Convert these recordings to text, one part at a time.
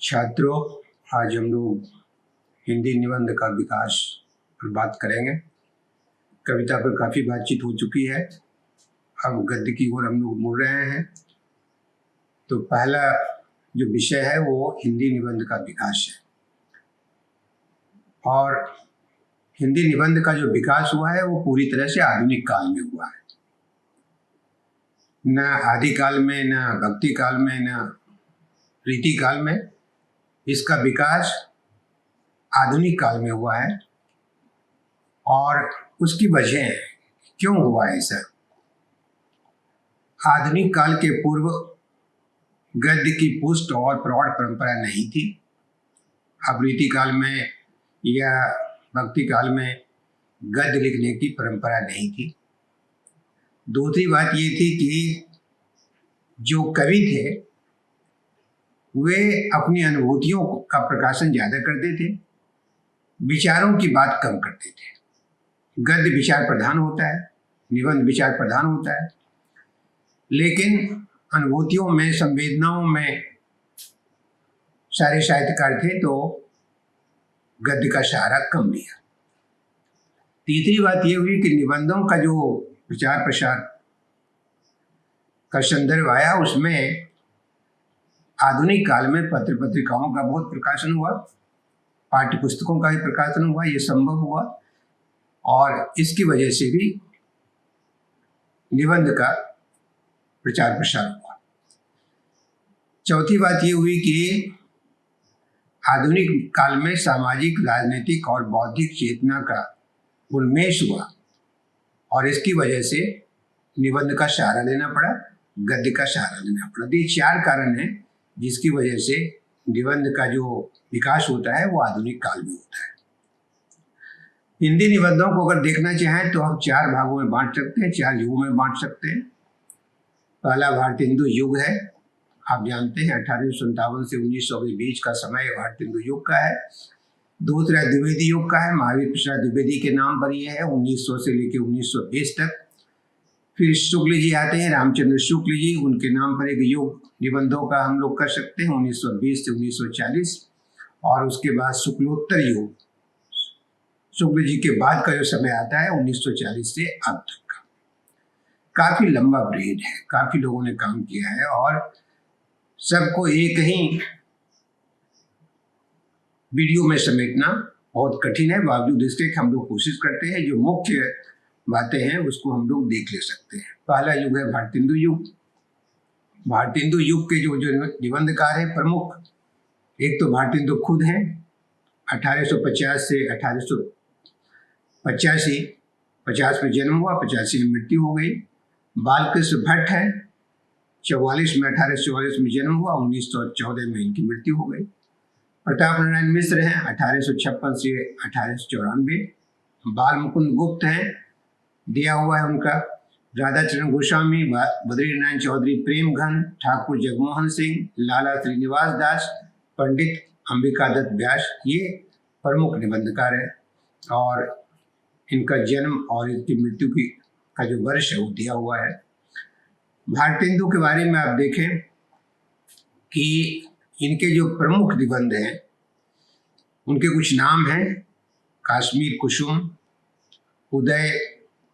छात्रों, आज हम लोग हिंदी निबंध का विकास पर बात करेंगे। कविता पर काफ़ी बातचीत हो चुकी है, अब गद्य की ओर हम लोग मुड़ रहे हैं। तो पहला जो विषय है वो हिंदी निबंध का विकास है। और हिंदी निबंध का जो विकास हुआ है वो पूरी तरह से आधुनिक काल में हुआ है। न आदिकाल में, न भक्ति काल में, न रीति काल में। इसका विकास आधुनिक काल में हुआ है। और उसकी वजह क्यों हुआ ऐसा? आधुनिक काल के पूर्व गद्य की पुष्ट और प्रौढ़ परंपरा नहीं थी। अब रीति काल में या भक्ति काल में गद्य लिखने की परंपरा नहीं थी। दूसरी बात ये थी कि जो कवि थे वे अपनी अनुभूतियों का प्रकाशन ज़्यादा करते थे, विचारों की बात कम करते थे। गद्य विचार प्रधान होता है, निबंध विचार प्रधान होता है, लेकिन अनुभूतियों में, संवेदनाओं में सारे साहित्यकार थे तो गद्य का सहारा कम लिया। तीसरी बात ये हुई कि निबंधों का जो प्रचार प्रसार का संदर्भ आया उसमें आधुनिक काल में पत्र पत्रिकाओं का बहुत प्रकाशन हुआ, पाठ्य पुस्तकों का भी प्रकाशन हुआ, ये संभव हुआ और इसकी वजह से भी निबंध का प्रचार प्रसार हुआ। चौथी बात ये हुई कि आधुनिक काल में सामाजिक, राजनीतिक और बौद्धिक चेतना का उन्मेष हुआ और इसकी वजह से निबंध का सहारा लेना पड़ा, गद्य का सहारा लेना पड़ा। ये चार कारण हैं जिसकी वजह से निबंध का जो विकास होता है वो आधुनिक काल में होता है। हिंदी निबंधों को अगर देखना चाहें तो हम चार भागों में बांट सकते हैं, चार युगों में बांट सकते हैं। पहला भारतेंदु युग है, आप जानते हैं 1857 से 1900 के बीच का समय भारतेंदु युग का है। दूसरा द्विवेदी युग का है, महावीर प्रसाद द्विवेदी के नाम पर ये है, 1900 से लेकर 1920 तक। फिर शुक्ल जी आते हैं, रामचंद्र शुक्ल जी, उनके नाम पर एक युग निबंधों का हम लोग कर सकते हैं, 1920 से 1940। और उसके बाद शुक्लोत्तर युग, शुक्ल जी के बाद का जो समय आता है 1940 से अब तक का। काफी लंबा पीरियड है, काफी लोगों ने काम किया है और सबको एक ही वीडियो में समेटना बहुत कठिन है। बावजूद इसके हम लोग कोशिश करते हैं, जो मुख्य बातें हैं उसको हम लोग देख ले सकते हैं। पहला युग है भारतेंदु युग। भारतेंदु युग के जो निबंधकार हैं प्रमुख, एक तो भारतेंदु खुद हैं, 1850 से 1885, 50 में जन्म हुआ, 85 में मृत्यु हो गई। बालकृष्ण भट्ट है, 1844 में जन्म हुआ, 1914 में इनकी मृत्यु हो गई। प्रताप नारायण मिश्र हैं, 1856 से 1894। बाल मुकुंद गुप्त हैं, दिया हुआ है उनका। राधाचरण गोस्वामी, बद्रीनारायण चौधरी, प्रेमघन, ठाकुर जगमोहन सिंह, लाला श्रीनिवास दास, पंडित अंबिका दत्त व्यास, ये प्रमुख निबंधकार है और इनका जन्म और इनकी मृत्यु की का जो वर्ष है वो दिया हुआ है। भारतेंदु के बारे में आप देखें कि इनके जो प्रमुख निबंध हैं उनके कुछ नाम हैं: कश्मीर कुसुम, उदय,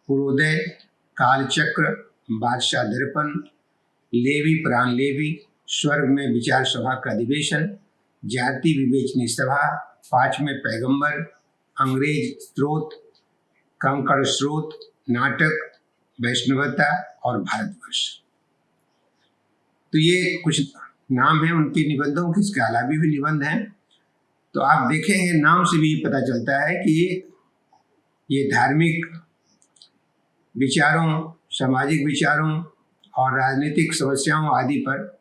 पूर्वोदय, कालचक्र, बादशाह दर्पण, लेवी प्राण लेवी, स्वर्ग में विचार सभा का अधिवेशन, जाति विवेचनी सभा, पांचवें पैगंबर, अंग्रेज स्रोत, कंकड़ स्रोत, नाटक, वैष्णवता और भारतवर्ष। तो ये कुछ नाम हैं उनके निबंधों के। इसके अलावा भी निबंध हैं। तो आप देखेंगे नाम से भी पता चलता है कि ये धार्मिक विचारों, सामाजिक विचारों और राजनीतिक समस्याओं आदि पर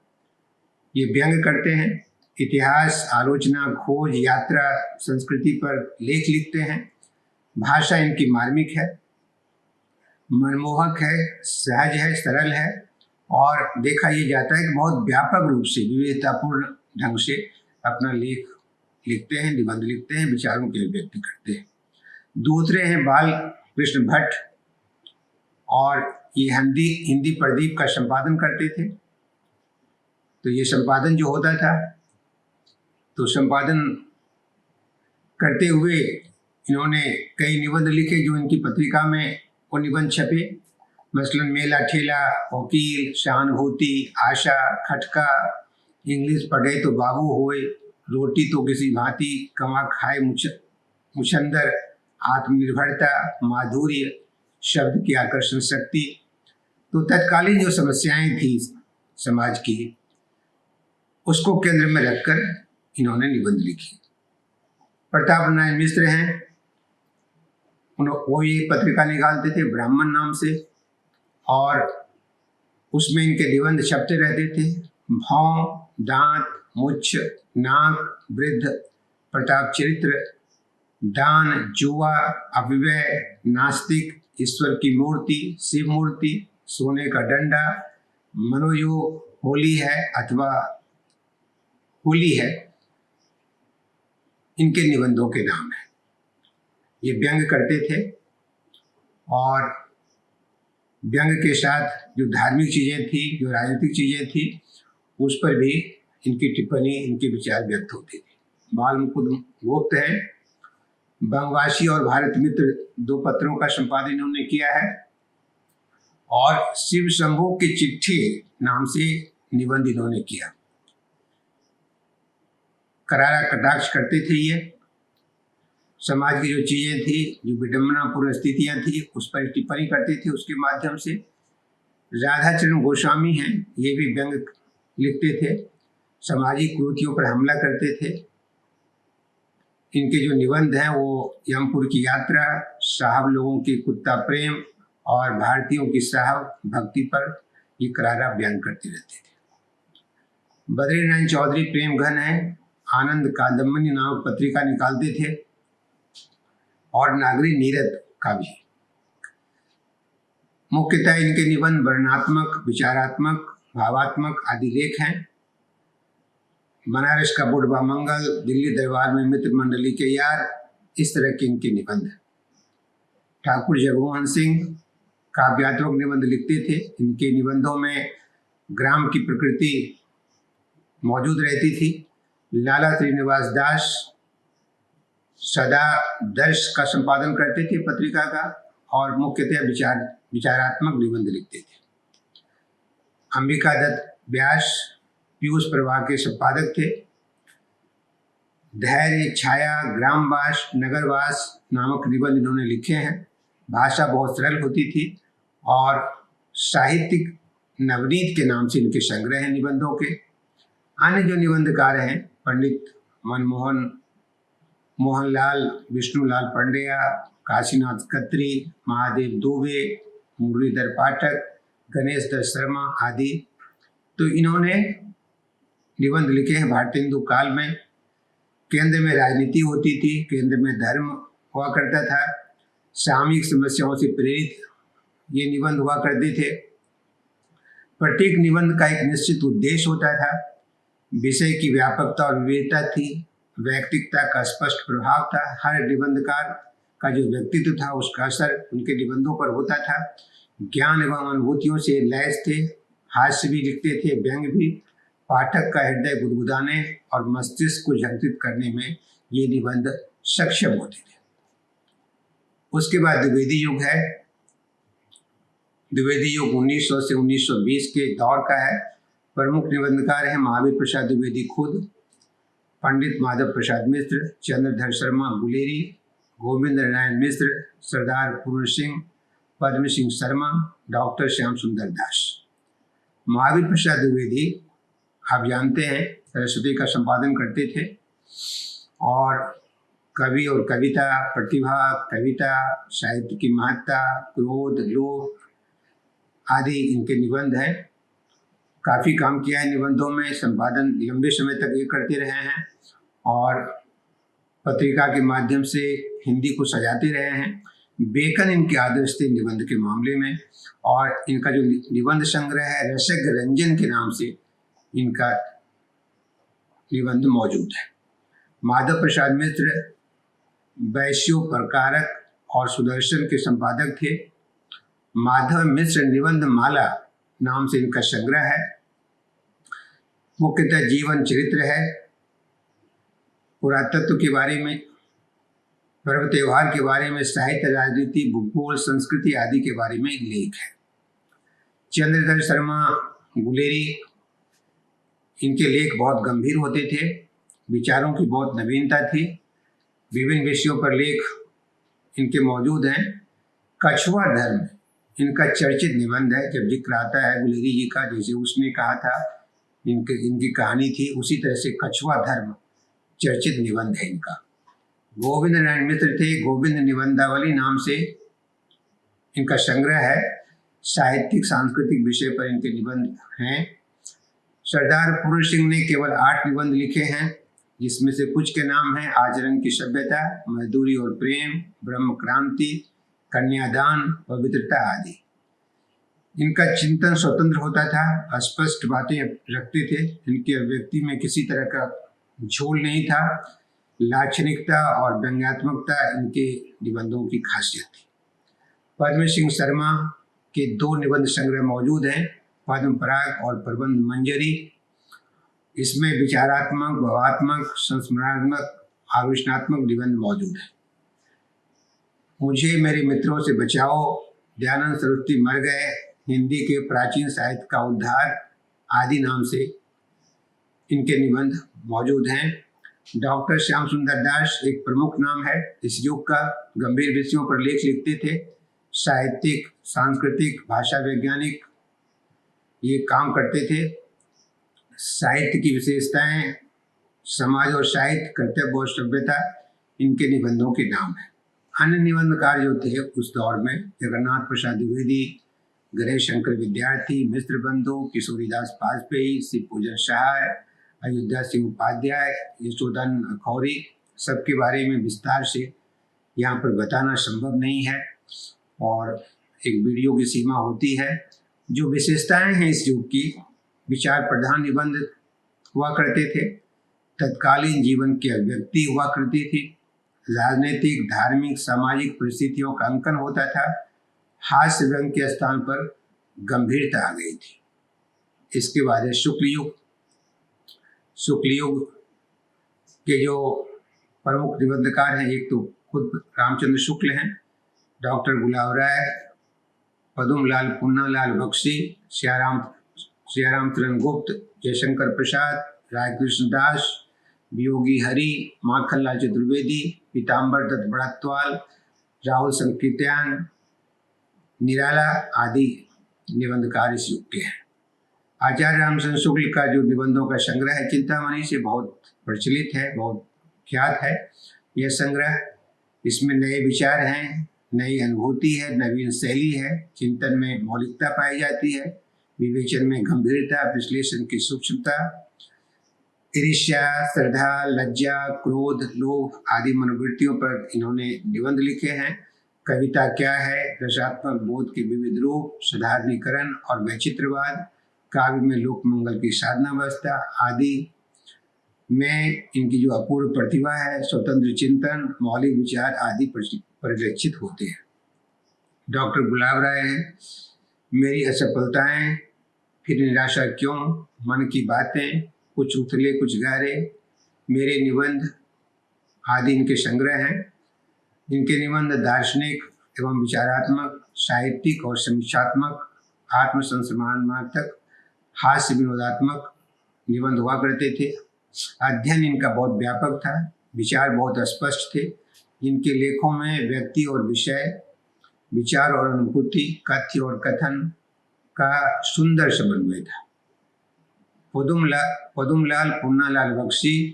ये व्यंग करते हैं। इतिहास, आलोचना, खोज, यात्रा, संस्कृति पर लेख लिखते हैं। भाषा इनकी मार्मिक है, मनमोहक है, सहज है, सरल है और देखा ये जाता है कि बहुत व्यापक रूप से विविधतापूर्ण ढंग से अपना लेख लिखते हैं, निबंध लिखते हैं, विचारों की अभिव्यक्ति करते हैं। दूसरे हैं बाल कृष्ण भट्ट और ये हिंदी प्रदीप का संपादन करते थे। तो ये संपादन जो होता था तो संपादन करते हुए इन्होंने कई निबंध लिखे जो इनकी पत्रिका में वो निबंध छपे। मसलन मेला ठेला, वकील, सहानुभूति, आशा, खटका, इंग्लिश पढ़े तो बाबू होए, रोटी तो किसी भांति, कमा खाए मुछंदर, आत्मनिर्भरता, माधुर्य, शब्द की आकर्षण शक्ति। तो तत्कालीन जो समस्याएं थी समाज की, उसको केंद्र में रखकर इन्होंने निबंध लिखे। प्रताप नारायण मिश्र हैं, वो ये पत्रिका निकालते थे ब्राह्मण नाम से, और उसमें इनके निबंध छपते रहते थे। भौं, दांत, मुछ, नाक, वृद्ध, प्रताप चरित्र, दान, जुआ, अव्यय, नास्तिक, ईश्वर की मूर्ति, शिव मूर्ति, सोने का डंडा, मनोयोग, होली है अथवा होली है, इनके निबंधों के नाम है। ये व्यंग करते थे और व्यंग के साथ जो धार्मिक चीज़ें थी, जो राजनीतिक चीज़ें थी, उस पर भी इनकी टिप्पणी, इनके विचार व्यक्त होते थे। बाल मुकुंद गुप्त है, बंगवासी और भारत मित्र 2 पत्रों का संपादन इन्होंने किया है, और शिव शंभू की चिट्ठी नाम से निबंध इन्होंने किया। करारा कटाक्ष करते थे ये, समाज की जो चीज़ें थी, जो विडम्बनापूर्ण स्थितियाँ थी, उस पर टिप्पणी करते थे उसके माध्यम से। राधाचरण गोस्वामी हैं, ये भी व्यंग लिखते थे, सामाजिक कुरीतियों पर हमला करते थे। इनके जो निबंध हैं वो यमपुर की यात्रा, साहब लोगों की कुत्ता प्रेम और भारतीयों की साहब भक्ति पर ये करारा व्यंग करते रहते थे। बद्रीनारायण चौधरी प्रेम घन है, आनंद कादम्बनी नामक पत्रिका निकालते थे, और नागरी नीरद का भी। मुख्यतः इनके निबंध वर्णनात्मक, विचारात्मक, भावात्मक आदि लेख हैं। बनारस का बुढ़वा मंगल, दिल्ली दरबार में मित्र मंडली के यार, इस तरह के इनके निबंध। ठाकुर जगमोहन सिंह काव्यात्मक निबंध लिखते थे। इनके निबंधों में ग्राम की प्रकृति मौजूद रहती थी। लाला श्रीनिवास दास सदा दर्श का संपादन करते थे पत्रिका का, और मुख्यतः विचारात्मक निबंध लिखते थे। अंबिका दत्त व्यास पीयूष प्रवाह के संपादक थे। धैर्य, छाया, ग्रामवास, नगरवास नामक निबंध इन्होंने लिखे हैं। भाषा बहुत सरल होती थी, और साहित्यिक नवनीत के नाम से इनके संग्रह हैं निबंधों के। अन्य जो निबंधकार हैं, पंडित मनमोहन मोहनलाल, विष्णुलाल पंड्या, काशीनाथ खत्री, महादेव दुबे, मुरलीधर पाठक, गणेश दत्त शर्मा आदि, तो इन्होंने निबंध लिखे हैं भारतेंदु काल में। केंद्र में राजनीति होती थी, केंद्र में धर्म हुआ करता था, सामयिक समस्याओं से प्रेरित ये निबंध हुआ करते थे। प्रत्येक निबंध का एक निश्चित उद्देश्य होता था, विषय की व्यापकता और विविधता थी, व्यक्तित्वता का स्पष्ट प्रभाव था। हर निबंधकार का जो व्यक्तित्व था उसका असर उनके निबंधों पर होता था। ज्ञान एवं अनुभूतियों से लैस थे, हास्य भी लिखते थे, व्यंग भी। पाठक का हृदय गुदगुदाने और मस्तिष्क को झंकृत करने में ये निबंध सक्षम होते थे। उसके बाद द्विवेदी युग है। द्विवेदी युग 1900 से 1920 के दौर का है। प्रमुख निबंधकार हैं महावीर प्रसाद द्विवेदी खुद, पंडित माधव प्रसाद मिश्र, चंद्रधर शर्मा गुलेरी, गोविंद नारायण मिश्र, सरदार पूर्ण सिंह, पद्म सिंह शर्मा, डॉक्टर श्याम सुंदर दास। महावीर प्रसाद द्विवेदी आप जानते हैं सरस्वती का संपादन करते थे, और कवि और कविता, प्रतिभा, कविता, साहित्य की महत्ता, क्रोध, लोभ आदि इनके निबंध हैं। काफ़ी काम किया है निबंधों में, संपादन लंबे समय तक ये करते रहे हैं, और पत्रिका के माध्यम से हिंदी को सजाते रहे हैं। बेकन इनके आदर्श थे निबंध के मामले में, और इनका जो निबंध संग्रह है रसक रंजन के नाम से इनका निबंध मौजूद है। माधव प्रसाद मिश्र वैश्यो प्रकारक और सुदर्शन के संपादक थे। माधव मिश्र निबंध माला नाम से इनका संग्रह है। मुख्यतः जीवन चरित्र है। पुरातत्व के बारे में, पर्व त्योहार के बारे में, साहित्य, राजनीति, भूगोल, संस्कृति आदि के बारे में एक लेख है। चंद्रधर शर्मा गुलेरी, इनके लेख बहुत गंभीर होते थे, विचारों की बहुत नवीनता थी, विभिन्न विषयों पर लेख इनके मौजूद हैं। कछुआ धर्म इनका चर्चित निबंध है। जब जिक्र आता है गुलेरी जी का, जैसे उसने कहा था, इनकी कहानी थी, उसी तरह से कछुआ धर्म चर्चित निबंध है इनका। गोविंद नारायण मित्र थे, गोविंद निबंधावली नाम से इनका संग्रह है। साहित्यिक सांस्कृतिक विषय पर इनके निबंध हैं। सरदार पूर्ण सिंह ने केवल 8 निबंध लिखे हैं, जिसमें से कुछ के नाम हैं आचरण की सभ्यता, मजदूरी और प्रेम, ब्रह्म क्रांति, कन्यादान, पवित्रता आदि। इनका चिंतन स्वतंत्र होता था, स्पष्ट बातें रखते थे। इनके अभिव्यक्ति में किसी तरह का झोल नहीं था। लाक्षणिकता और व्यंग्यात्मकता इनके निबंधों की खासियत थी। पद्म सिंह शर्मा के 2 निबंध संग्रह मौजूद हैं, पद्म पराग और प्रबंध मंजरी। इसमें विचारात्मक, भावात्मक, संस्मरणात्मक, आलोचनात्मक निबंध मौजूद है। मुझे मेरे मित्रों से बचाओ, दयानंद सरस्वती मर गए, हिंदी के प्राचीन साहित्य का उद्धार आदि नाम से इनके निबंध मौजूद हैं। डॉक्टर श्याम सुंदर दास एक प्रमुख नाम है इस युग का। गंभीर विषयों पर लेख लिखते थे, साहित्यिक, सांस्कृतिक, भाषा वैज्ञानिक ये काम करते थे। साहित्य की विशेषताएं, समाज और साहित्य, कर्तव्य और सभ्यता इनके निबंधों के नाम है। अन्य निबंधकार जो थे उस दौर में जगन्नाथ प्रसाद द्विवेदी, गणेश शंकर विद्यार्थी, मिश्र बंधु, किशोरीदास वाजपेयी, शिव पूजन सहाय, अयोध्या सिंह उपाध्याय, यशोधन अखौरी, सबके बारे में विस्तार से यहाँ पर बताना संभव नहीं है और एक वीडियो की सीमा होती है। जो विशेषताएं हैं इस युग की, विचार प्रधान निबंध हुआ करते थे, तत्कालीन जीवन की अभिव्यक्ति हुआ करती थी, राजनीतिक, धार्मिक, सामाजिक परिस्थितियों का अंकन होता था, हास्य व्यंग के स्थान पर गंभीरता आ गई थी। इसके बाद है शुक्ल युग। शुक्ल युग के जो प्रमुख निबंधकार हैं, एक तो खुद रामचंद्र शुक्ल हैं, डॉक्टर गुलाब राय, पदुमलाल पुन्नालाल बख्शी, सियाराम चरण गुप्त, जयशंकर प्रसाद, रायकृष्ण दास, वियोगी हरि, माखनलाल चतुर्वेदी, पीताम्बर दत्त बड़त्वाल, राहुल संकीर्त्यान, निराला आदि निबंधकार इस युग के हैं। आचार्य रामचंद्र शुक्ल का जो निबंधों का संग्रह है, चिंतामणि से बहुत प्रचलित है, बहुत ख्यात है यह संग्रह। इसमें नए विचार हैं, नई अनुभूति है, नवीन शैली है, चिंतन में मौलिकता पाई जाती है, विवेचन में गंभीरता, विश्लेषण की सूक्ष्मता, ईर्ष्या, श्रद्धा, लज्जा, क्रोध, लोभ आदि मनोवृत्तियों पर इन्होंने निबंध लिखे हैं। कविता क्या है, रसात्मक बोध के विविध रूप, साधारणीकरण और वैचित्रवाद, काव्य में लोक मंगल की साधनावस्था आदि में इनकी जो अपूर्व प्रतिभा है, स्वतंत्र चिंतन, मौलिक विचार आदि परिलक्षित होते हैं। डॉक्टर गुलाब राय हैं, मेरी असफलताएं, फिर निराशा क्यों, मन की बातें, कुछ उथले कुछ गहरे, मेरे निबंध आदि इनके संग्रह हैं। इनके निबंध दार्शनिक एवं विचारात्मक, साहित्यिक और समीक्षात्मक, आत्मसंस्मरणात्मक, हास्य विनोदात्मक निबंध हुआ करते थे। अध्ययन इनका बहुत व्यापक था, विचार बहुत स्पष्ट थे। इनके लेखों में व्यक्ति और विषय, विचार और अनुभूति, कथ्य और कथन का सुंदर समन्वय था। पदुमलाल पुन्नालाल बख्शी,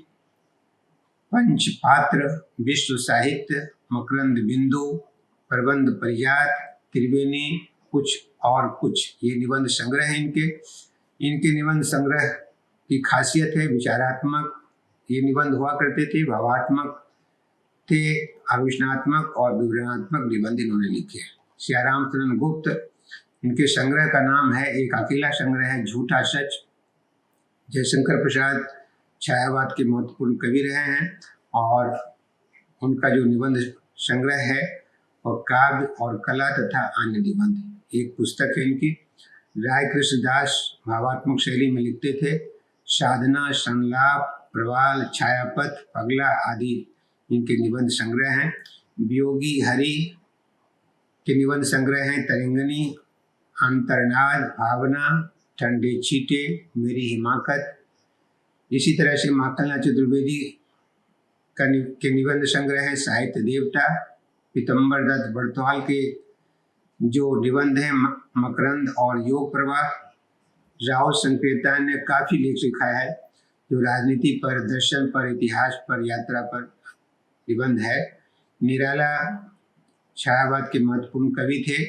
पंचपात्र, विश्व साहित्य, मकरंद बिंदु, प्रबंध परिजात, त्रिवेणी, कुछ और कुछ, ये निबंध संग्रह है इनके निबंध संग्रह की खासियत है विचारात्मक ये निबंध हुआ करते थे, भावात्मक थे, आलोचनात्मक और विवरणात्मक निबंध इन्होंने लिखे। सियाराम चरण गुप्त, इनके संग्रह का नाम है, एक अकेला संग्रह है, झूठा सच। जयशंकर प्रसाद छायावाद के महत्वपूर्ण कवि रहे हैं और उनका जो निबंध संग्रह है और काव्य और कला तथा अन्य निबंध, एक पुस्तक है इनकी। राय कृष्ण दास भावात्मक शैली में लिखते थे। साधना, संलाप, प्रवाल, छायापथ, पगला आदि इनके निबंध संग्रह हैं। वियोगी हरि के निबंध संग्रह हैं। तरंगिणी, अंतर्नाद, भावना, ठंडे छींटे, मेरी हिमाकत। इसी तरह से माखनलाल चतुर्वेदी के निबंध संग्रह है। साहित्य देवता, पीतम्बर दत्त बड़तवाल के जो निबंध हैं मकरंद और योग प्रवाह। राहुल संकीर्तन ने काफी लेख लिखा है जो राजनीति पर, दर्शन पर, इतिहास पर, यात्रा पर निबंध है। निराला छायावाद के महत्वपूर्ण कवि थे।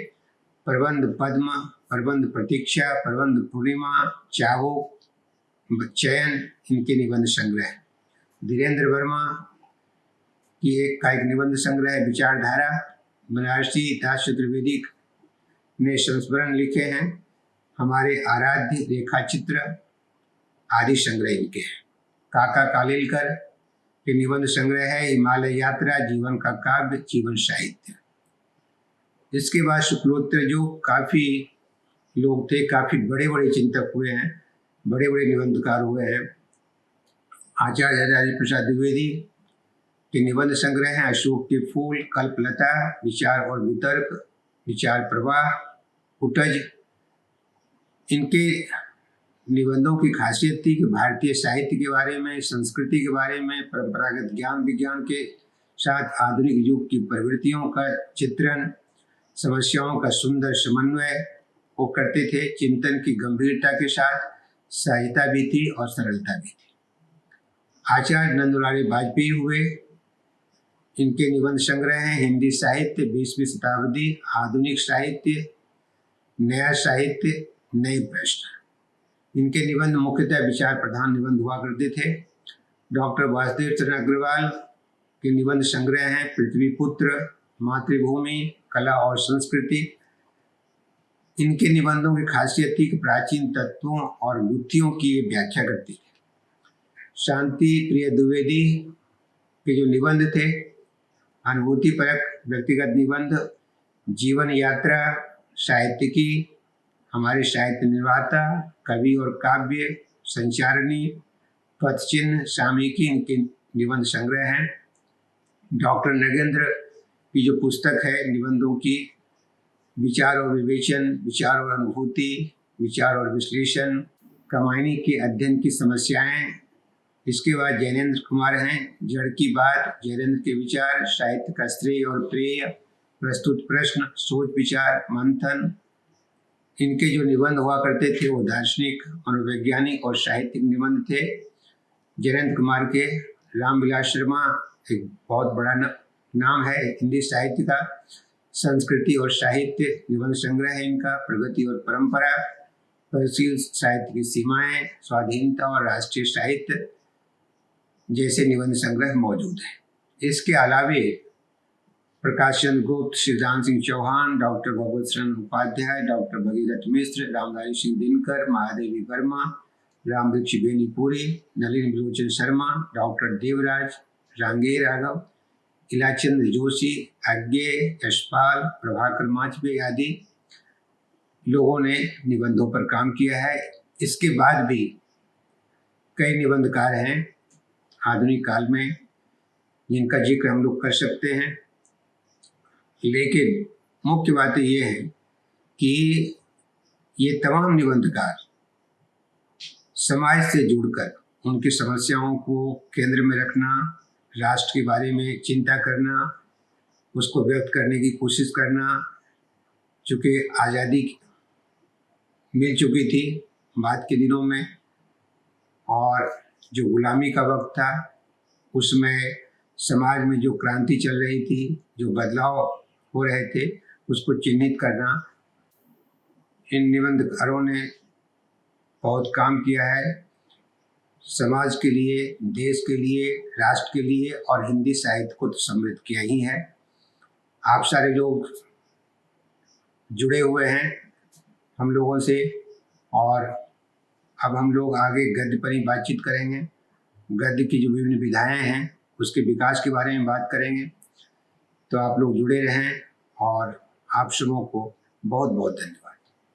प्रबंध पद्म, प्रबंध प्रतीक्षा, प्रबंध पूर्णिमा, चावो, चयन इनके निबंध संग्रह है। धीरेन्द्र वर्मा की एक निबंध संग्रह है विचारधारा। बनारसी दास चतुर्वेदी ने संस्मरण लिखे हैं। हमारे आराध्य, रेखा चित्र आदि संग्रह इनके हैं। काका कालेलकर के निबंध संग्रह है हिमालय यात्रा, जीवन का काव्य, जीवन साहित्य। इसके बाद शुक्लोत्तर जो काफी लोग थे, काफी बड़े बड़े चिंतक हुए हैं, बड़े बड़े निबंधकार हुए हैं। आचार्य हरिहर प्रसाद द्विवेदी के निबंध संग्रह हैं अशोक के फूल, कल्पलता, विचार और वितर्क, विचार प्रवाह, कुटज। इनके निबंधों की खासियत थी कि भारतीय साहित्य के बारे में, संस्कृति के बारे में, परंपरागत ज्ञान विज्ञान के साथ आधुनिक युग की प्रवृत्तियों का चित्रण, समस्याओं का सुंदर समन्वय वो करते थे। चिंतन की गंभीरता के साथ सहजता भी थी और सरलता भी थी। आचार्य नंदलाल वाजपेयी हुए, इनके निबंध संग्रह हैं हिंदी साहित्य, 20वीं शताब्दी, आधुनिक साहित्य, नया साहित्य, नए प्रश्न। इनके निबंध मुख्यतः विचार प्रधान निबंध हुआ करते थे। डॉक्टर वासुदेव चंद्र अग्रवाल के निबंध संग्रह हैं पृथ्वीपुत्र, मातृभूमि, कला और संस्कृति। इनके निबंधों की खासियत थी कि प्राचीन तत्वों और गुत्थियों की व्याख्या करती थी। शांति प्रिय द्विवेदी के जो निबंध थे अनुभूतिपरक व्यक्तिगत निबंध, जीवन यात्रा, साहित्यिकी, हमारे साहित्य निर्माता, कवि और काव्य, संचारणी, पथचिन्ह, सामयिकी इनके निबंध संग्रह हैं। डॉक्टर नगेंद्र की जो पुस्तक है निबंधों की, विचार और विवेचन, विचार और अनुभूति, विचार और विश्लेषण, कमायनी के अध्ययन की समस्याएं। इसके बाद जैनेन्द्र कुमार हैं, जड़ की बात, जैनेन्द्र के विचार, साहित्य का श्रेय और प्रेय, प्रस्तुत प्रश्न, सोच विचार, मंथन। इनके जो निबंध हुआ करते थे वो दार्शनिक, मनोवैज्ञानिक और साहित्यिक निबंध थे। जयंत कुमार के रामविलास शर्मा एक बहुत बड़ा नाम है हिंदी साहित्य का। संस्कृति और साहित्य निबंध संग्रह है इनका। प्रगति और परंपरा, परिशील साहित्य की सीमाएं, स्वाधीनता और राष्ट्रीय साहित्य जैसे निबंध संग्रह मौजूद है। इसके अलावे प्रकाश चंद्र गुप्त, शिवदान सिंह चौहान, डॉक्टर भगवत शरण उपाध्याय, डॉक्टर भगीरथ मिश्र, रामधारी सिंह दिनकर, महादेवी वर्मा, रामवृक्ष बेनीपुरी, नलिन विलोचन शर्मा, डॉक्टर देवराज, रांगे राघव, इलाचंद्र जोशी, अज्ञेय, यशपाल, प्रभाकर माचबे आदि लोगों ने निबंधों पर काम किया है। इसके बाद भी कई निबंधकार हैं आधुनिक काल में जिनका जिक्र हम लोग कर सकते हैं, लेकिन मुख्य बात ये है कि ये तमाम निबंधकार समाज से जुड़कर उनकी समस्याओं को केंद्र में रखना, राष्ट्र के बारे में चिंता करना, उसको व्यक्त करने की कोशिश करना। चूँकि आज़ादी मिल चुकी थी बाद के दिनों में और जो गुलामी का वक्त था उसमें समाज में जो क्रांति चल रही थी, जो बदलाव हो रहे थे, उसको चिन्हित करना इन निबंधकारों ने बहुत काम किया है। समाज के लिए, देश के लिए, राष्ट्र के लिए और हिंदी साहित्य को तो समृद्ध किया ही है। आप सारे लोग जुड़े हुए हैं हम लोगों से और अब हम लोग आगे गद्य पर ही बातचीत करेंगे। गद्य की जो विभिन्न विधाएं हैं उसके विकास के बारे में बात करेंगे। तो आप लोग जुड़े रहें और आप सबों को बहुत बहुत धन्यवाद।